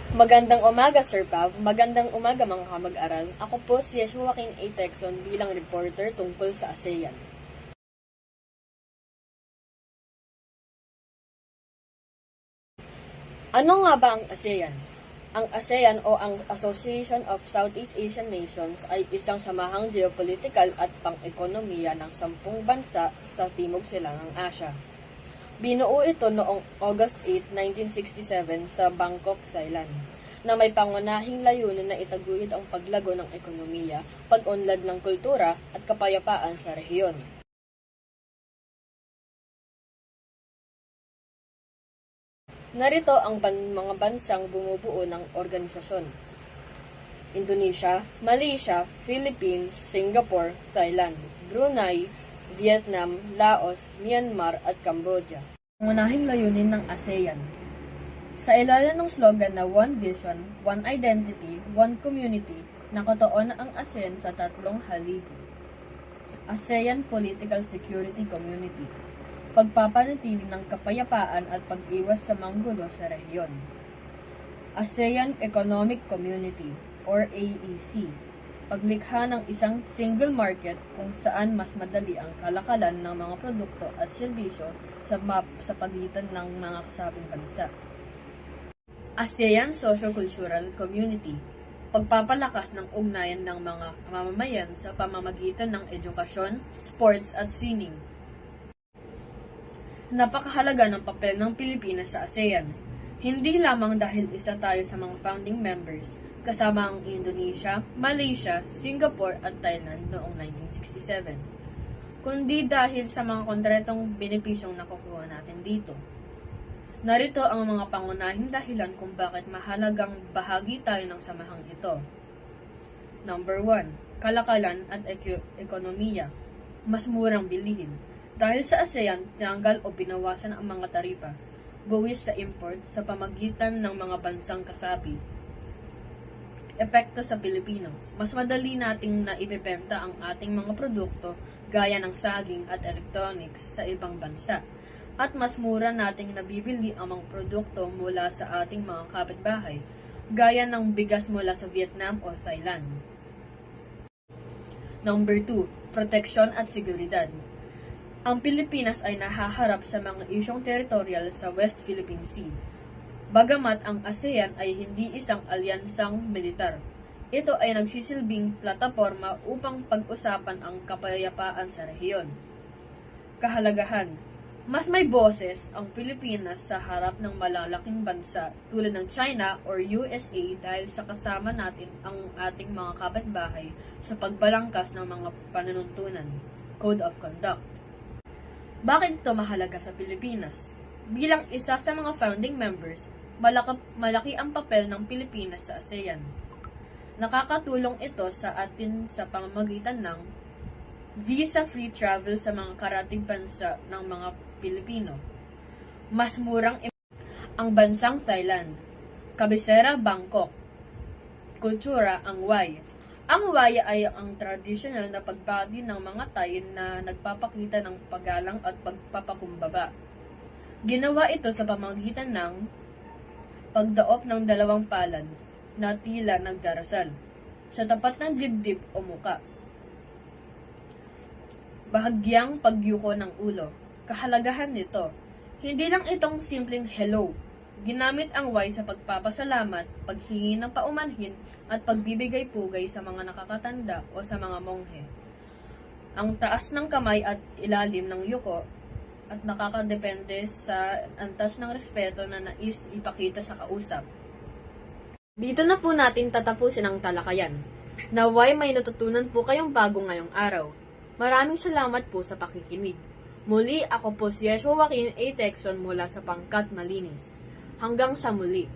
Magandang umaga, Sir Pav. Magandang umaga, mga kamag-aral. Ako po si Joaquin A. Texon bilang reporter tungkol sa ASEAN. Ano nga ba ang ASEAN? Ang ASEAN o ang Association of Southeast Asian Nations ay isang samahang geopolitical at pang-ekonomiya ng 10 bansa sa Timog Silangang Asya. Binuo ito noong August 8, 1967 sa Bangkok, Thailand, na may pangunahing layunin na itaguyod ang paglago ng ekonomiya, pag-unlad ng kultura at kapayapaan sa rehiyon. Narito ang mga bansang bumubuo ng organisasyon: Indonesia, Malaysia, Philippines, Singapore, Thailand, Brunei, Vietnam, Laos, Myanmar at Cambodia. Pangunahing layunin ng ASEAN. Sa ilalim ng slogan na One Vision, One Identity, One Community, nakatuon ang ASEAN sa tatlong haligi. ASEAN Political Security Community, pagpapanatili ng kapayapaan at pag-iwas sa manggulo sa rehiyon. ASEAN Economic Community or AEC, paglikha ng isang single market kung saan mas madali ang kalakalan ng mga produkto at serbisyo sa pagitan ng mga kasabing bansa. ASEAN Socio-Cultural Community, pagpapalakas ng ugnayan ng mga mamamayan sa pamamagitan ng edukasyon, sports at sining. Napakahalaga ng papel ng Pilipinas sa ASEAN, hindi lamang dahil isa tayo sa mga founding members, kasama ang Indonesia, Malaysia, Singapore at Thailand noong 1967, kundi dahil sa mga konkretong benepisyong nakukuha natin dito. Narito ang mga pangunahing dahilan kung bakit mahalagang bahagi tayo ng samahang ito. Number 1. Kalakalan at ekonomiya. Mas murang bilihin. Dahil sa ASEAN, tinanggal o binawasan ang mga taripa, buwis sa import sa pamagitan ng mga bansang kasapi. Epekto sa Pilipino. Mas madali nating naibebenta ang ating mga produkto gaya ng saging at electronics sa ibang bansa. At mas mura nating nabibili ang mga produkto mula sa ating mga kapitbahay, gaya ng bigas mula sa Vietnam o Thailand. Number 2. Proteksyon at seguridad. Ang Pilipinas ay nahaharap sa mga isyong teritorial sa West Philippine Sea. Bagamat ang ASEAN ay hindi isang alyansang militar, ito ay nagsisilbing plataporma upang pag-usapan ang kapayapaan sa rehiyon. Kahalagahan. Mas may boses ang Pilipinas sa harap ng malalaking bansa tulad ng China or USA dahil sa kasama natin ang ating mga kapitbahay sa pagbalangkas ng mga panuntunan, Code of Conduct. Bakit ito mahalaga sa Pilipinas? Bilang isa sa mga founding members, malaki ang papel ng Pilipinas sa ASEAN. Nakakatulong ito sa atin sa pamamagitan ng visa-free travel sa mga karatig bansa ng mga Pilipino. Mas murang ang bansang Thailand. Kabisera, Bangkok. Kultura, ang Wai. Ang Wai ay ang traditional na pagbati ng mga Thai na nagpapakita ng paggalang at pagpapakumbaba. Ginawa ito sa pamamagitan ng pagdaop ng dalawang palad na tila nagdarasal sa tapat ng dibdib o muka. Bahagyang pagyuko ng ulo. Kahalagahan nito, hindi lang itong simpleng hello. Ginamit ang Wai sa pagpapasalamat, paghingi ng paumanhin, at pagbibigay pugay sa mga nakakatanda o sa mga monghe. Ang taas ng kamay at ilalim ng yuko at nakakadepende sa antas ng respeto na nais ipakita sa kausap. Dito na po natin tatapusin ang talakayan. Naway may natutunan po kayong bago ngayong araw. Maraming salamat po sa pakikinig. Muli, ako po si Joaquin A. Texon mula sa Pangkat Malinis. Hanggang sa muli.